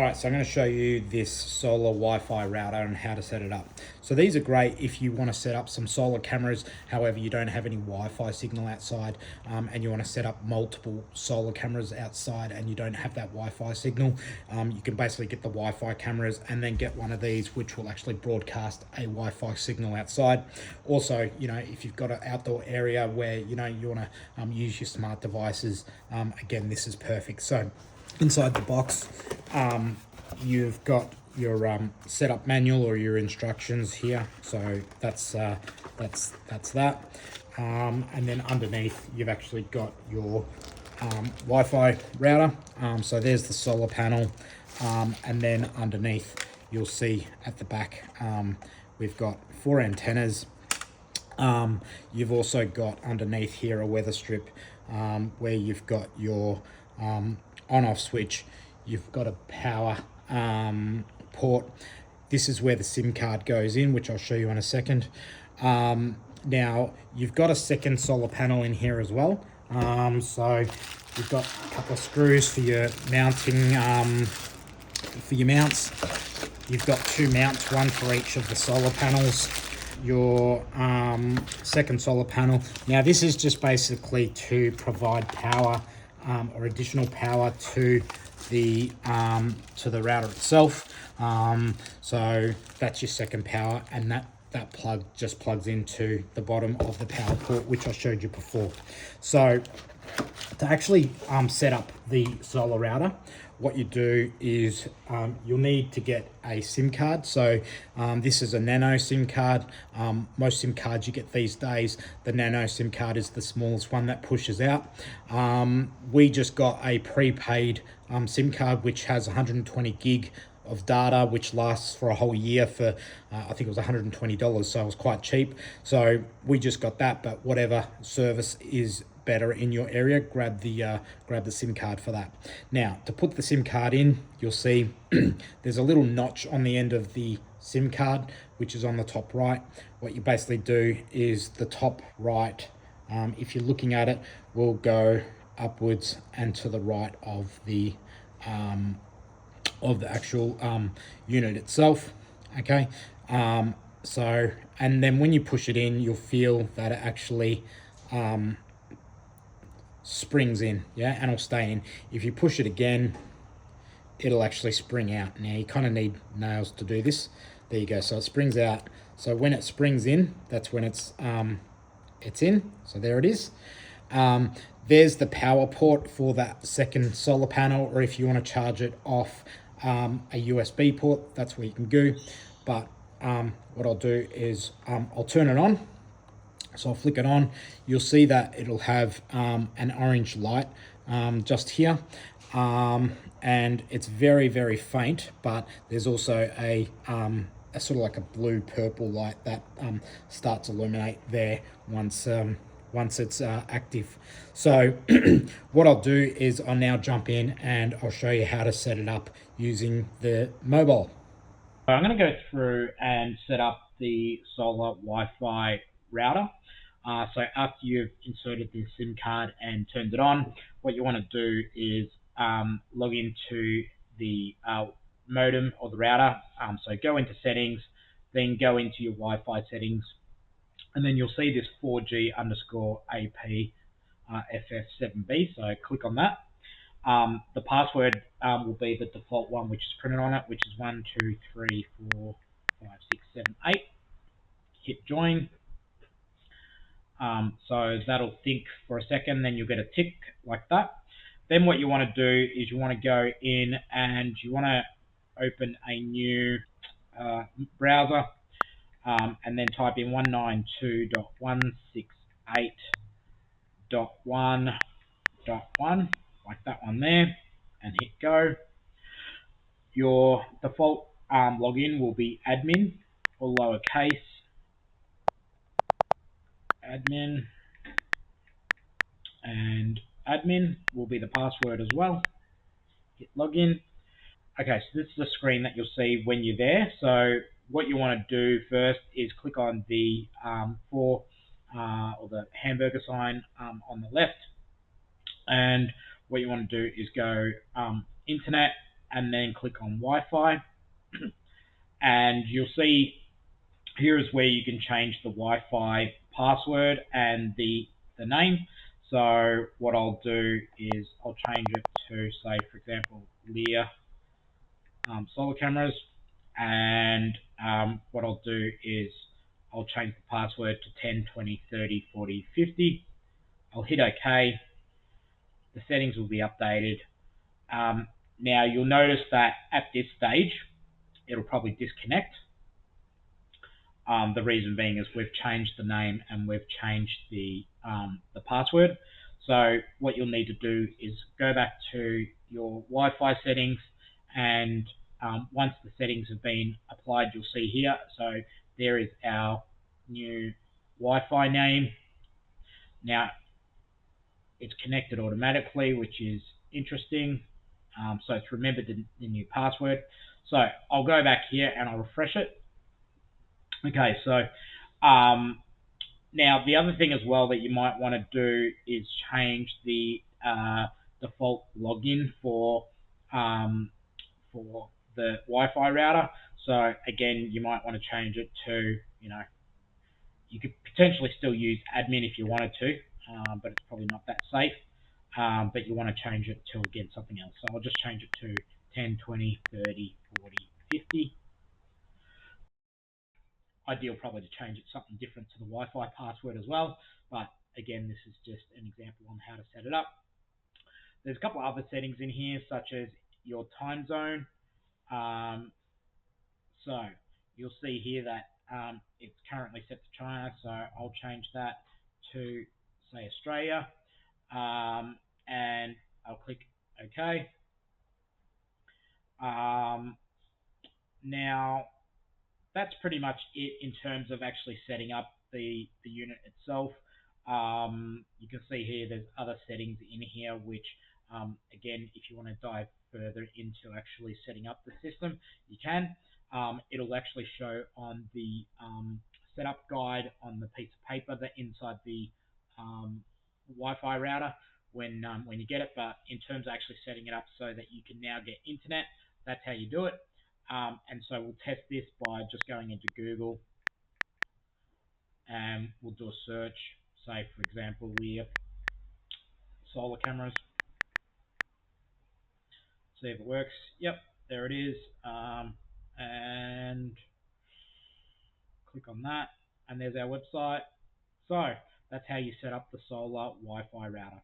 Alright, so I'm going to show you this solar Wi-Fi router and how to set it up. So these are great if you want to set up some solar cameras, however you don't have any Wi-Fi signal outside, and you want to set up multiple solar cameras outside and you don't have that Wi-Fi signal. You can basically get the Wi-Fi cameras and then get one of these which will actually broadcast a Wi-Fi signal outside. Also, if you've got an outdoor area where you want to use your smart devices, again, this is perfect. So inside the box, you've got your setup manual or your instructions here. So that's that. And then underneath, you've actually got your Wi-Fi router. So there's the solar panel, and then underneath, you'll see at the back, we've got 4 antennas. You've also got underneath here a weather strip, where you've got your on-off switch. You've got a power port. This is where the SIM card goes in, which I'll show you in a second. Now you've got a second solar panel in here as well. So you've got a couple of screws for your mounting, mounts. You've got 2 mounts, one for each of the solar panels. Your second solar panel. Now this is just basically to provide power or additional power to the router itself. So that's your second power, and that plug just plugs into the bottom of the power port, which I showed you before. So to actually set up the solar router, what you do is you'll need to get a SIM card. So this is a nano SIM card. Most SIM cards you get these days, the nano SIM card is the smallest one that pushes out. We just got a prepaid SIM card which has 120 gig of data, which lasts for a whole year for I think it was $120, so it was quite cheap. So we just got that, but whatever service is better in your area, grab the SIM card for that. Now to put the SIM card in, you'll see there's a little notch on the end of the SIM card which is on the top right. What you basically do is the top right, if you're looking at it, will go upwards and to the right of the actual unit itself. Okay, so and then when you push it in, you'll feel that it actually springs in, yeah, and it'll stay in. If you push it again, it'll actually spring out. Now you kind of need nails to do this. There you go. So it springs out. So when it springs in, that's when it's in. So there it is. There's the power port for that second solar panel, or if you want to charge it off a USB port, that's where you can go. But what I'll do is I'll turn it on. So I'll flick it on. You'll see that it'll have an orange light just here. And it's very, very faint, but there's also a sort of like a blue purple light that starts to illuminate there once it's active. So what I'll do is I'll now jump in and I'll show you how to set it up using the mobile. I'm going to go through and set up the Solar Wi-Fi router. So after you've inserted the SIM card and turned it on, what you want to do is log into the modem or the router. So go into settings, then go into your Wi-Fi settings, and then you'll see this 4G underscore AP FF7B. So click on that. The password will be the default one, which is printed on it, which is 1, 2, 3, 4, 5, 6, 7, 8. Hit join. So that'll think for a second, then you'll get a tick like that. Then what you want to do is you want to go in and you want to open a new browser, and then type in 192.168.1.1 like that one there, and hit go. Your default login will be admin, all lowercase, admin, and admin will be the password as well. Hit login. Okay, so this is the screen that you'll see when you're there. So what you want to do first is click on the or the hamburger sign on the left, and what you want to do is go internet, and then click on Wi-Fi, and you'll see here is where you can change the Wi-Fi password and the name. So what I'll do is I'll change it to, say, for example, Leer solar cameras, and what I'll do is I'll change the password to 10, 20, 30, 40, 50. I'll hit OK. The settings will be updated. Now you'll notice that at this stage, it'll probably disconnect. The reason being is we've changed the name and we've changed the password. So what you'll need to do is go back to your Wi-Fi settings, and once the settings have been applied, you'll see here. So there is our new Wi-Fi name. Now it's connected automatically, which is interesting. So it's remembered the new password. So I'll go back here and I'll refresh it. Okay, so now the other thing as well that you might want to do is change the default login for the Wi-Fi router. So again, you might want to change it to, you could potentially still use admin if you wanted to, but it's probably not that safe. But you want to change it to, again, something else. So I'll just change it to 10, 20, 30, 40, 50. Ideal probably to change it something different to the Wi-Fi password as well. But again, this is just an example on how to set it up. There's a couple of other settings in here, such as your time zone. So you'll see here that it's currently set to China, so I'll change that to, say, Australia, and I'll click OK. Now, that's pretty much it in terms of actually setting up the unit itself. You can see here there's other settings in here which, again, if you want to dive further into actually setting up the system, you can. It'll actually show on the setup guide on the piece of paper that inside the Wi-Fi router when you get it. But in terms of actually setting it up so that you can now get internet, that's how you do it. And so we'll test this by just going into Google, and we'll do a search, say, for example, Leer solar cameras. See if it works. Yep, there it is. And click on that, and there's our website. So that's how you set up the Solar Wi-Fi router.